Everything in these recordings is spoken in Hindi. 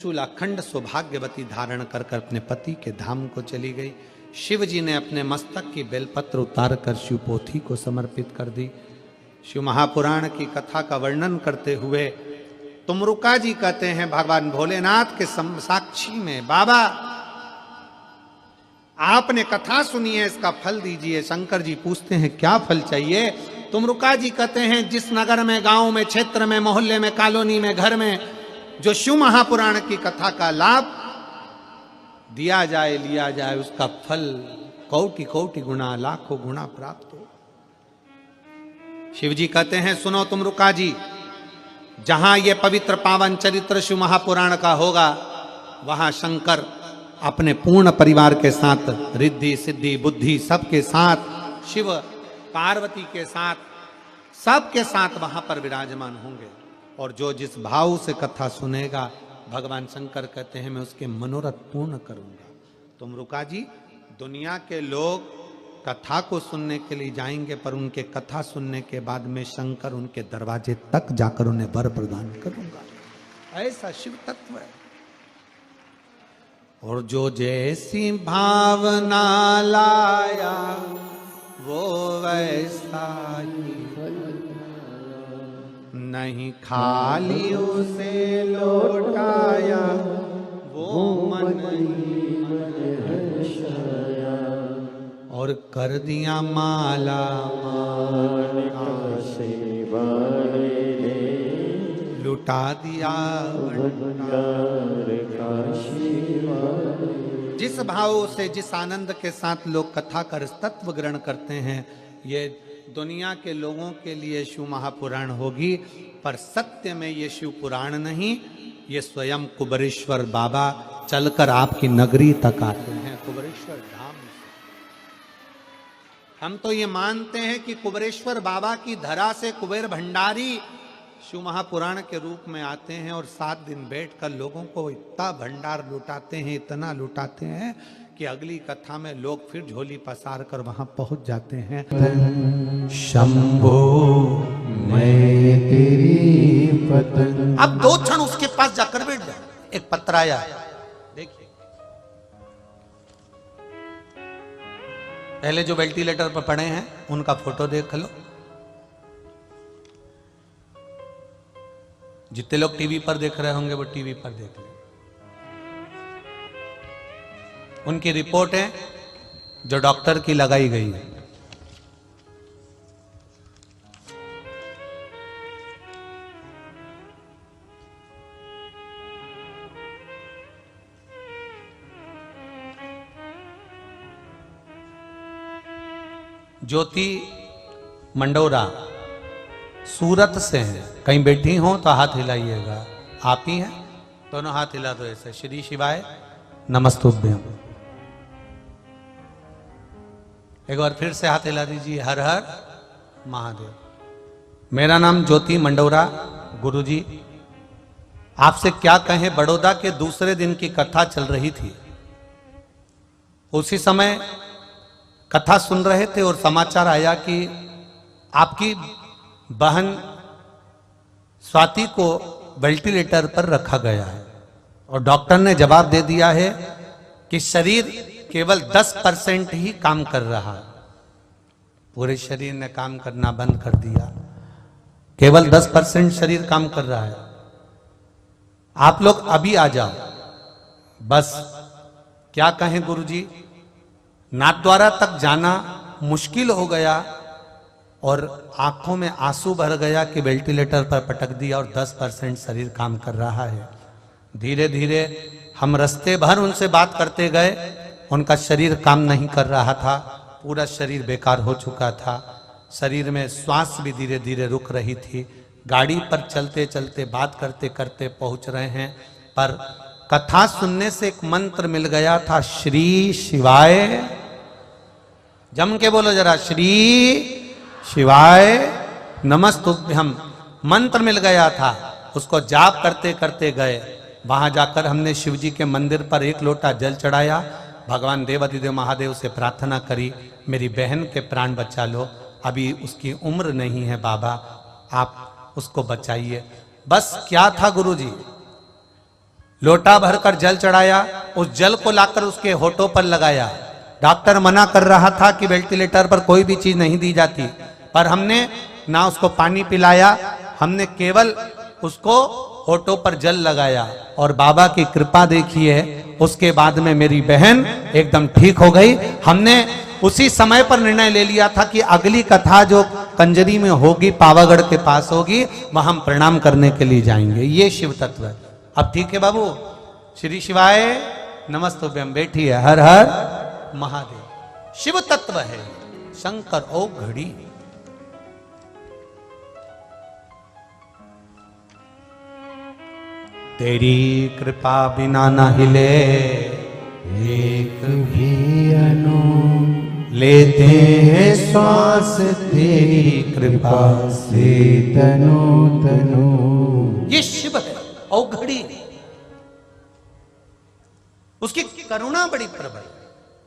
चूल अखंड सौभाग्यवती धारण कर कर अपने पति के धाम को चली गई। शिव जी ने अपने मस्तक की बेलपत्र उतार कर शिव पोथी को समर्पित कर दी। शिव महापुराण की कथा का वर्णन करते हुए तुमरुका जी कहते हैं भगवान भोलेनाथ के साक्षी में, बाबा आपने कथा सुनी है, इसका फल दीजिए। शंकर जी पूछते हैं क्या फल चाहिए? तुमरुका जी कहते हैं जिस नगर में, गांव में, क्षेत्र में, मोहल्ले में, कॉलोनी में, घर में जो शिव महापुराण की कथा का लाभ दिया जाए, लिया जाए, उसका फल कोटि कोटि गुना, लाखों गुना प्राप्त हो। शिव जी कहते हैं सुनो तुमरुका जी, जहां ये पवित्र पावन चरित्र शिव महापुराण का होगा, वहां शंकर अपने पूर्ण परिवार के साथ, रिद्धि सिद्धि बुद्धि सबके साथ, शिव पार्वती के साथ, सबके साथ वहां पर विराजमान होंगे। और जो जिस भाव से कथा सुनेगा, भगवान शंकर कहते हैं मैं उसके मनोरथ पूर्ण करूंगा। तुमरुका जी, दुनिया के लोग कथा को सुनने के लिए जाएंगे, पर उनके कथा सुनने के बाद में शंकर उनके दरवाजे तक जाकर उन्हें वर प्रदान करूंगा। ऐसा शिव तत्व है। और जो जैसी भावना लाया वो वैसा ही, नहीं खाली उसे लौटाया वो मन ही हर्षाया, और कर दिया माला माला से लुटा दिया भंडार का शिवा। जिस भाव से, जिस आनंद के साथ लोग कथा कर तत्व ग्रहण करते हैं, ये दुनिया के लोगों के लिए शिव महापुराण होगी, पर सत्य में ये शिव पुराण नहीं, ये स्वयं कुबेरेश्वर बाबा चलकर आपकी नगरी तक आते हैं, कुबेरेश्वर धाम से। हम तो ये मानते हैं कि कुबेरेश्वर बाबा की धरा से कुबेर भंडारी शिव महापुराण के रूप में आते हैं और 7 दिन बैठकर लोगों को इतना भंडार लुटाते हैं, इतना लुटाते हैं कि अगली कथा में लोग फिर झोली पसार कर वहां पहुंच जाते हैं। शंभो मैं तेरी पतन। अब 2 क्षण उसके पास जाकर बैठ जाए। एक पत्र आया, देखिए, पहले जो वेंटिलेटर पर पड़े हैं उनका फोटो देख लो। जितने लोग टीवी पर देख रहे होंगे वो टीवी पर देख लें। उनकी रिपोर्ट है जो डॉक्टर की लगाई गई है। ज्योति मंडोरा सूरत से हैं। कहीं बैठी हो तो हाथ हिलाइएगा। आप ही हैं? दोनों हाथ हिला दो ऐसे। श्री शिवाय नमस्तुभ्यम। एक बार फिर से हाथ हिला दीजिए। हर हर महादेव। मेरा नाम ज्योति मंडोरा। गुरुजी, आपसे क्या कहें, बड़ौदा के दूसरे दिन की कथा चल रही थी। उसी समय कथा सुन रहे थे और समाचार आया कि आपकी बहन स्वाति को वेंटिलेटर पर रखा गया है और डॉक्टर ने जवाब दे दिया है कि शरीर केवल 10% ही काम कर रहा है। पूरे शरीर ने काम करना बंद कर दिया, केवल 10% शरीर काम कर रहा है। आप लोग अभी आ जाओ। बस क्या कहें गुरुजी, नाथद्वारा तक जाना मुश्किल हो गया और आंखों में आंसू भर गया कि वेंटिलेटर पर पटक दिया और 10% शरीर काम कर रहा है। धीरे धीरे हम रास्ते भर उनसे बात करते गए, उनका शरीर काम नहीं कर रहा था, पूरा शरीर बेकार हो चुका था। शरीर में श्वास भी धीरे धीरे रुक रही थी। गाड़ी पर चलते चलते बात करते करते पहुंच रहे हैं, पर कथा सुनने से एक मंत्र मिल गया था, श्री शिवाय। जम के बोलो जरा, श्री शिवाय नमस्तुभ्यम मंत्र मिल गया था। उसको जाप करते करते गए। वहां जाकर हमने शिव जी के मंदिर पर 1 लोटा जल चढ़ाया। भगवान देवाधिदेव महादेव से प्रार्थना करी, मेरी बहन के प्राण बचा लो, अभी उसकी उम्र नहीं है बाबा, आप उसको बचाइए। बस क्या था गुरुजी, लोटा भरकर जल चढ़ाया, उस जल को लाकर उसके होठों पर लगाया। डॉक्टर मना कर रहा था कि वेंटिलेटर पर कोई भी चीज नहीं दी जाती, पर हमने ना उसको पानी पिलाया, हमने केवल उसको होठों पर जल लगाया और बाबा की कृपा देखिए, उसके बाद में मेरी बहन एकदम ठीक हो गई। हमने उसी समय पर निर्णय ले लिया था कि अगली कथा जो कंजरी में होगी, पावागढ़ के पास होगी, वहां हम प्रणाम करने के लिए जाएंगे। ये शिव तत्व है। अब ठीक है बाबू, श्री शिवाय नमस्तुभ्यम, बैठी है। हर हर महादेव। शिव तत्व है शंकर ओ घड़ी। तेरी कृपा बिना न हिले एक भी अनु, लेते हैं श्वास तेरी कृपा से तनु तनु। ये शिव है औघड़ी, उसकी करुणा बड़ी प्रबल,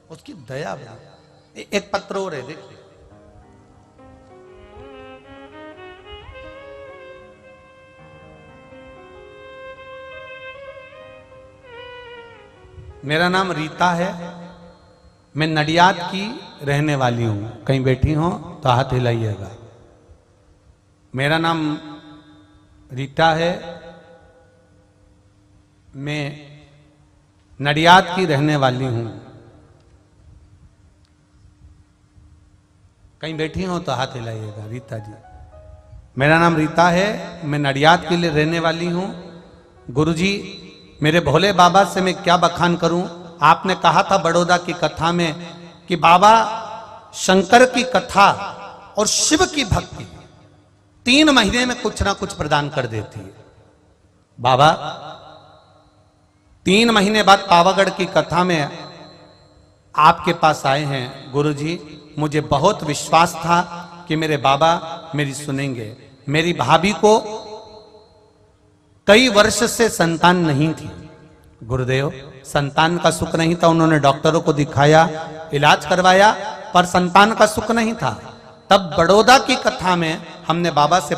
उसकी दया बड़ी। एक पत्र और है, देखिए। मेरा नाम रीता है, मैं नडियाद की रहने वाली हूं। कहीं बैठी हो तो हाथ हिलाइएगा। मेरा नाम रीता है, मैं नडियाद की रहने वाली हूं। कहीं बैठी हो तो हाथ हिलाइएगा। रीता जी, मेरा नाम रीता है, मैं नडियाद के लिए रहने वाली हूं। गुरुजी, मेरे भोले बाबा से मैं क्या बखान करूं। आपने कहा था बड़ौदा की कथा में कि बाबा शंकर की कथा और शिव की भक्ति 3 महीने में कुछ ना कुछ प्रदान कर देती है। बाबा 3 महीने बाद पावागढ़ की कथा में आपके पास आए हैं। गुरुजी, मुझे बहुत विश्वास था कि मेरे बाबा मेरी सुनेंगे। मेरी भाभी को कई वर्ष से संतान नहीं थी। गुरुदेव, संतान का सुख नहीं था। उन्होंने डॉक्टरों को दिखाया, इलाज करवाया, पर संतान का सुख नहीं था। तब बड़ौदा की कथा में हमने बाबा से